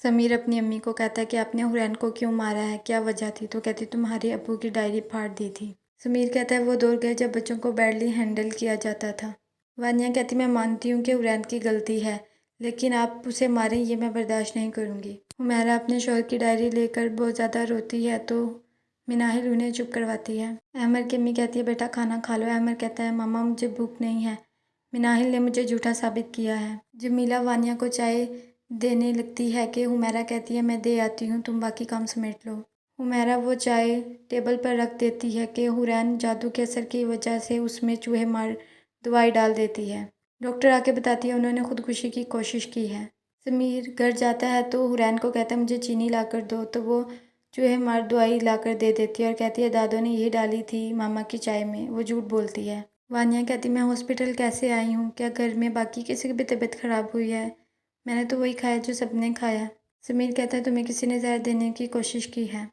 سمیر اپنی امی کو کہتا ہے کہ آپ نے حرین کو کیوں مارا ہے، کیا وجہ تھی؟ تو کہتی تمہارے ابو کی ڈائری پھاڑ دی تھی۔ سمیر کہتا ہے وہ دور گئے جب بچوں کو بیڈلی ہینڈل کیا جاتا تھا۔ وانیا کہتی میں مانتی ہوں کہ حرین کی غلطی ہے، لیکن آپ اسے ماریں یہ میں برداشت نہیں کروں گی۔ حمیرہ اپنے شوہر کی ڈائری لے کر بہت زیادہ روتی ہے تو مناہل انہیں چپ کرواتی ہے۔ احمر کی امی کہتی ہے بیٹا کھانا کھا لو۔ احمر کہتا ہے ماما مجھے بھوک نہیں ہے، مناہل نے مجھے جھوٹا ثابت کیا ہے۔ جمیلہ وانیا کو چائے دینے لگتی ہے کہ حمیرہ کہتی ہے میں دے آتی ہوں، تم باقی کام سمیٹ لو۔ حمیرہ وہ چائے ٹیبل پر رکھ دیتی ہے کہ حرین جادو کے اثر کی وجہ سے اس میں چوہے مار دوائی ڈال دیتی ہے۔ ڈاکٹر آ کے بتاتی ہے انہوں نے خودکشی کی کوشش کی ہے۔ سمیر گھر جاتا ہے تو حرین کو کہتا ہے مجھے چینی لا کر دو، تو وہ چوہے مار دوائی لا کر دے دیتی ہے اور کہتی ہے دادو نے یہی ڈالی تھی ماما کی چائے میں، وہ جھوٹ بولتی ہے۔ وانیا کہتی میں ہاسپٹل کیسے آئی ہوں؟ کیا گھر میں باقی کسی کی بھی طبیعت خراب ہوئی ہے؟ میں نے تو وہی کھایا جو سب نے کھایا۔ سمیر کہتا ہے تمہیں کسی نے زہر دینے کی کوشش کی ہے۔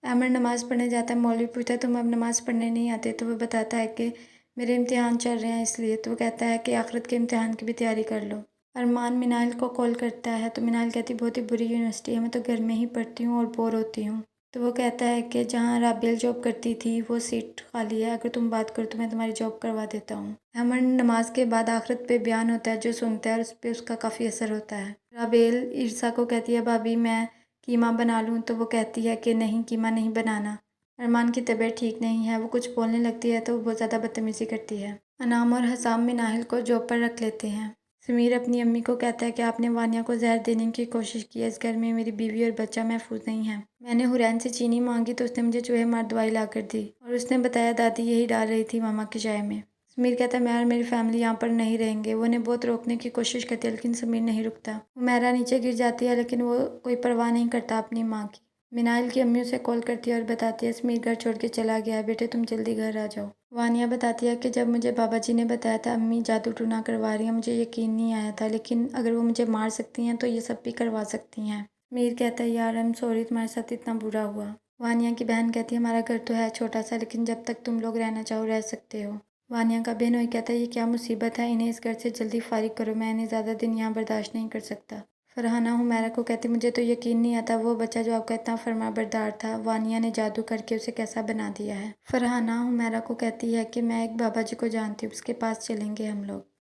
احمد نماز پڑھنے جاتا ہے، مولوی پوچھتا ہے تم اب نماز پڑھنے نہیں آتے؟ تو وہ بتاتا ہے کہ میرے امتحان چل رہے ہیں اس لیے۔ تو وہ کہتا ہے کہ آخرت کے امتحان کی بھی تیاری کر لو۔ ارمان منال کو کال کرتا ہے تو منال کہتی بہت ہی بری یونیورسٹی ہے، میں تو گھر میں ہی پڑھتی ہوں اور بور ہوتی ہوں۔ تو وہ کہتا ہے کہ جہاں رابعل جاب کرتی تھی وہ سیٹ خالی ہے، اگر تم بات کرو تو میں تمہاری جاب کروا دیتا ہوں۔ احمد نماز کے بعد آخرت پہ بیان ہوتا ہے جو سنتا ہے اور اس پہ اس کا کافی اثر ہوتا ہے۔ رابعل عرصہ کو کہتی ہے بھابھی میں قیمہ بنا لوں؟ تو وہ کہتی ہے کہ نہیں قیمہ نہیں بنانا، ارمان کی طبیعت ٹھیک نہیں ہے۔ وہ کچھ بولنے لگتی ہے تو وہ بہت زیادہ بدتمیزی کرتی ہے۔ انعام اور حسام مناہل کو جاب پر رکھ لیتے ہیں۔ سمیر اپنی امی کو کہتا ہے کہ آپ نے وانیا کو زہر دینے کی کوشش کی ہے، اس گھر میں میری بیوی اور بچہ محفوظ نہیں ہے۔ میں نے حرین سے چینی مانگی تو اس نے مجھے چوہے مار دوائی لا کر دی اور اس نے بتایا دادی یہی ڈال رہی تھی ماما کی چائے میں۔ سمیر کہتا ہے میں اور میری فیملی یہاں پر نہیں رہیں گے۔ وہ انہیں بہت روکنے کی کوشش کرتی ہے لیکن سمیر نہیں رکتا۔ حمیرہ نیچے گر جاتی ہے لیکن وہ کوئی پرواہ نہیں کرتا اپنی ماں کی۔ مناہل کی امی اسے کال کرتی ہے اور بتاتی ہے سمیر گھر چھوڑ کے چلا گیا ہے، بیٹے تم جلدی گھر آ جاؤ۔ وانیا بتاتی ہے کہ جب مجھے بابا جی نے بتایا تھا امی جادو ٹونا کروا رہی ہیں مجھے یقین نہیں آیا تھا، لیکن اگر وہ مجھے مار سکتی ہیں تو یہ سب بھی کروا سکتی ہیں۔ میر کہتا ہے یار I'm سوری تمہارے ساتھ اتنا برا ہوا۔ وانیا کی بہن کہتی ہے ہمارا گھر تو ہے چھوٹا سا، لیکن جب تک تم لوگ رہنا چاہو رہ سکتے ہو۔ وانیا کا بہنوئی کہتا ہے یہ کیا مصیبت ہے، انہیں اس گھر سے جلدی فارغ کرو، میں انہیں زیادہ دن یہاں برداشت نہیں کر سکتا۔ فرحانہ حمیرہ کو کہتی مجھے تو یقین نہیں آتا وہ بچہ جو آپ کا اتنا فرما بردار تھا وانیا نے جادو کر کے اسے کیسا بنا دیا ہے۔ فرحانہ حمیرہ کو کہتی ہے کہ میں ایک بابا جی کو جانتی ہوں، اس کے پاس چلیں گے ہم لوگ۔